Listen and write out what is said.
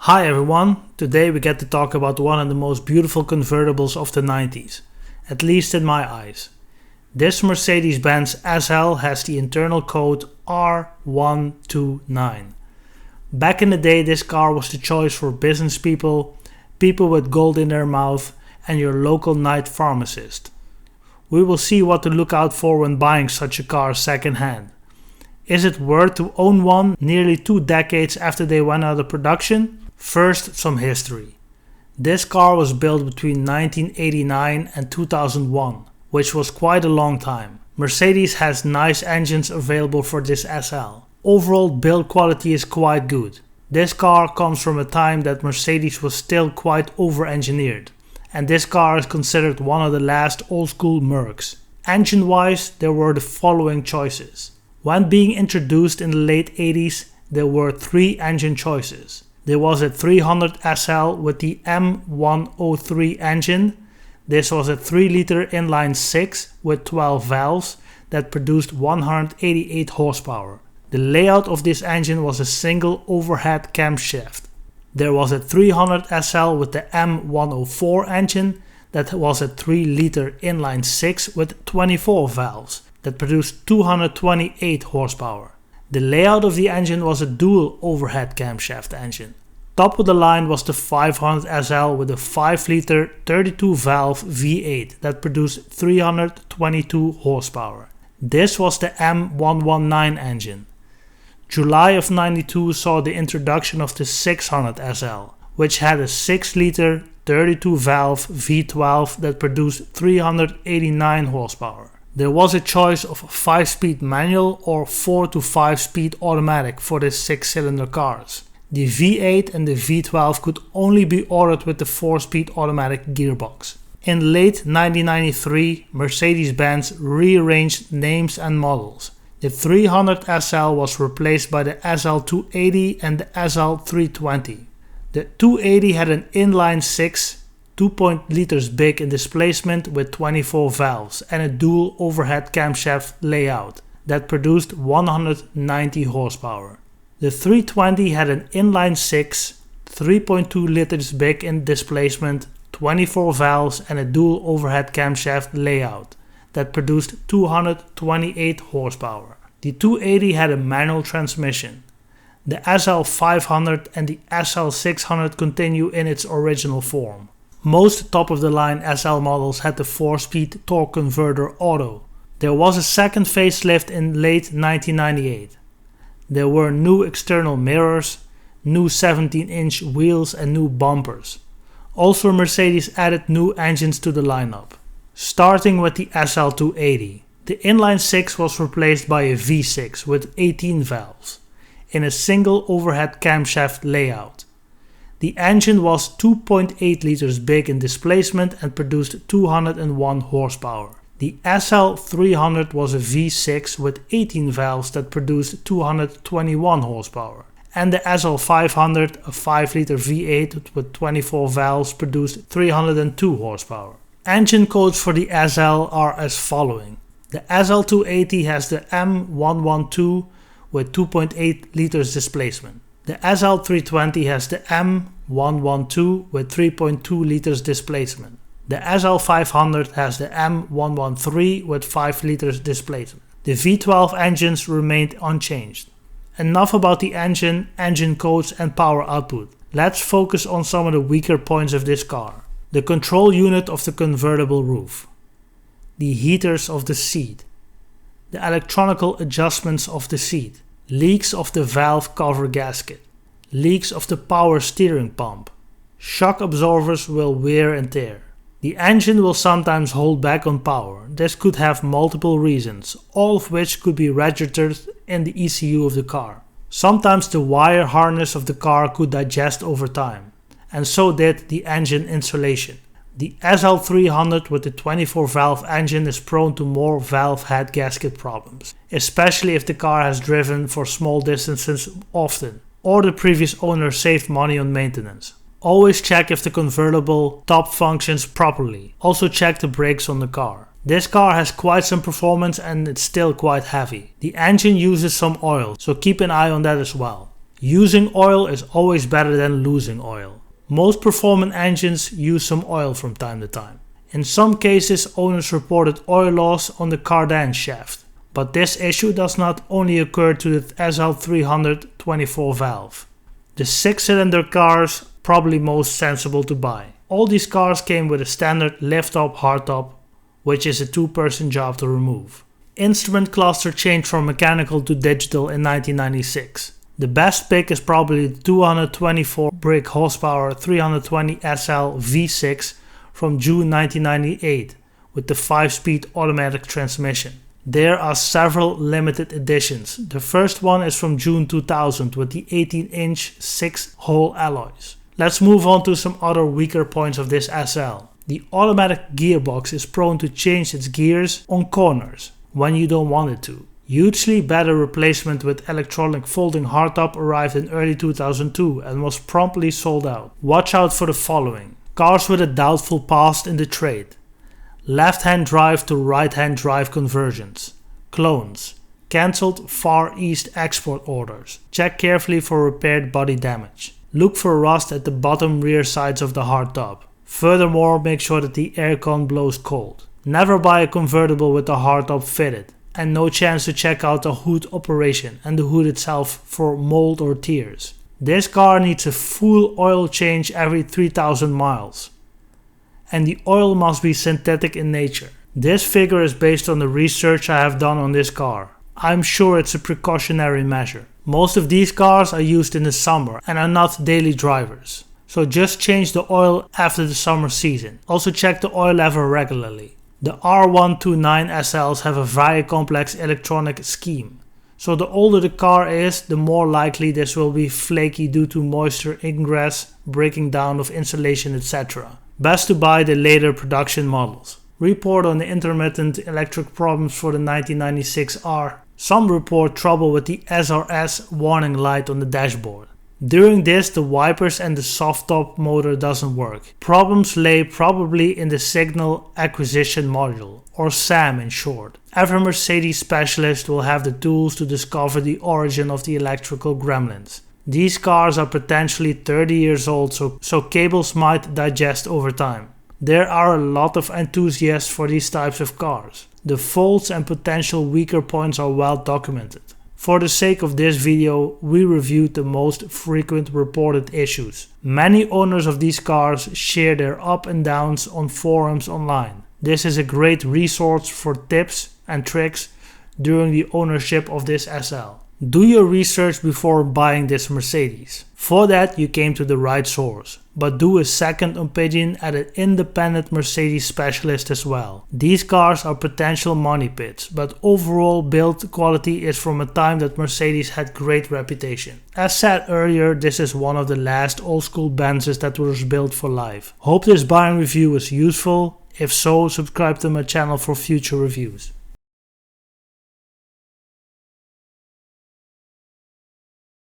Hi everyone, today we get to talk about one of the most beautiful convertibles of the 90s, at least in my eyes. This Mercedes Benz SL has the internal code R129. Back in the day, this car was the choice for business people, people with gold in their mouth, and your local night pharmacist. We will see what to look out for when buying such a car second-hand. Is it worth to own one nearly 2 decades after they went out of production? First, some history. This car was built between 1989 and 2001, which was quite a long time. Mercedes has nice engines available for this SL. Overall build quality is quite good. This car comes from a time that Mercedes was still quite over-engineered, and this car is considered one of the last old-school Mercs. Engine-wise, there were the following choices. When being introduced in the late 80s, there were 3 engine choices. There was a 300 SL with the M103 engine. This was a 3-liter inline 6 with 12 valves that produced 188 horsepower. The layout of this engine was a single overhead camshaft. There was a 300 SL with the M104 engine that was a 3-liter inline 6 with 24 valves that produced 228 horsepower. The layout of the engine was a dual overhead camshaft engine. Top of the line was the 500 SL with a 5-liter 32-valve V8 that produced 322 horsepower. This was the M119 engine. July of 92 saw the introduction of the 600 SL, which had a 6-liter 32-valve V12 that produced 389 horsepower. There was a choice of 5-speed manual or 4 to 5-speed automatic for the 6-cylinder cars. The V8 and the V12 could only be ordered with the 4-speed automatic gearbox. In late 1993, Mercedes-Benz rearranged names and models. The 300 SL was replaced by the SL280 and the SL320. The 280 had an inline 6, 2.0 liters big in displacement with 24 valves and a dual overhead camshaft layout that produced 190 horsepower. The 320 had an inline 6, 3.2 liters big in displacement, 24 valves and a dual overhead camshaft layout that produced 228 horsepower. The 280 had a manual transmission. The SL500 and the SL600 continue in its original form. Most top-of-the-line SL models had the 4-speed torque converter auto. There was a second facelift in late 1998. There were new external mirrors, new 17-inch wheels and new bumpers. Also, Mercedes added new engines to the lineup. Starting with the SL280. The inline 6 was replaced by a V6 with 18 valves in a single overhead camshaft layout. The engine was 2.8 liters big in displacement and produced 201 horsepower. The SL300 was a V6 with 18 valves that produced 221 horsepower. And the SL500, a 5-liter V8 with 24 valves, produced 302 horsepower. Engine codes for the SL are as following. The SL280 has the M112 with 2.8 liters displacement. The SL320 has the M112 with 3.2 liters displacement. The SL500 has the M113 with 5 liters displacement. The V12 engines remained unchanged. Enough about the engine codes and power output. Let's focus on some of the weaker points of this car. The control unit of the convertible roof. The heaters of the seat. The electronical adjustments of the seat. Leaks of the valve cover gasket. Leaks of the power steering pump. Shock absorbers will wear and tear. The engine will sometimes hold back on power. This could have multiple reasons, all of which could be registered in the ECU of the car. Sometimes the wire harness of the car could digest over time, and so did the engine insulation. The SL300 with the 24-valve engine is prone to more valve head gasket problems, especially if the car has driven for small distances often, or the previous owner saved money on maintenance. Always check if the convertible top functions properly. Also check the brakes on the car. This car has quite some performance and it's still quite heavy. The engine uses some oil, so keep an eye on that as well. Using oil is always better than losing oil. Most performance engines use some oil from time to time. In some cases, owners reported oil loss on the cardan shaft, but this issue does not only occur to the SL300 24 valve. The 6-cylinder cars probably most sensible to buy. All these cars came with a standard lift-up hardtop, which is a 2-person job to remove. Instrument cluster changed from mechanical to digital in 1996. The best pick is probably the 224 brake horsepower 320 SL V6 from June 1998 with the 5-speed automatic transmission. There are several limited editions. The first one is from June 2000 with the 18-inch 6-hole alloys. Let's move on to some other weaker points of this SL. The automatic gearbox is prone to change its gears on corners when you don't want it to. Hugely better replacement with electronic folding hardtop arrived in early 2002 and was promptly sold out. Watch out for the following. Cars with a doubtful past in the trade. Left-hand drive to right-hand drive conversions. Clones. Cancelled Far East export orders. Check carefully for repaired body damage. Look for rust at the bottom rear sides of the hardtop. Furthermore, make sure that the aircon blows cold. Never buy a convertible with the hardtop fitted, and no chance to check out the hood operation and the hood itself for mold or tears. This car needs a full oil change every 3000 miles. And the oil must be synthetic in nature. This figure is based on the research I have done on this car. I'm sure it's a precautionary measure. Most of these cars are used in the summer and are not daily drivers. So just change the oil after the summer season. Also check the oil level regularly. The R129 SLs have a very complex electronic scheme. So the older the car is, the more likely this will be flaky due to moisture ingress, breaking down of insulation, etc. Best to buy the later production models. Report on the intermittent electric problems for the 1996 R. Some report trouble with the SRS warning light on the dashboard. During this, the wipers and the soft top motor doesn't work. Problems lay probably in the signal acquisition module, or SAM in short. Every Mercedes specialist will have the tools to discover the origin of the electrical gremlins. These cars are potentially 30 years old, so cables might digest over time. There are a lot of enthusiasts for these types of cars. The faults and potential weaker points are well documented. For the sake of this video, we reviewed the most frequent reported issues. Many owners of these cars share their up and downs on forums online. This is a great resource for tips and tricks during the ownership of this SL. Do your research before buying this Mercedes. For that you came to the right source, but do a second opinion at an independent Mercedes specialist as well. These cars are potential money pits, but overall build quality is from a time that Mercedes had great reputation. As said earlier, this is one of the last old school Benzes that was built for life. Hope this buying review was useful. If so, subscribe to my channel for future reviews.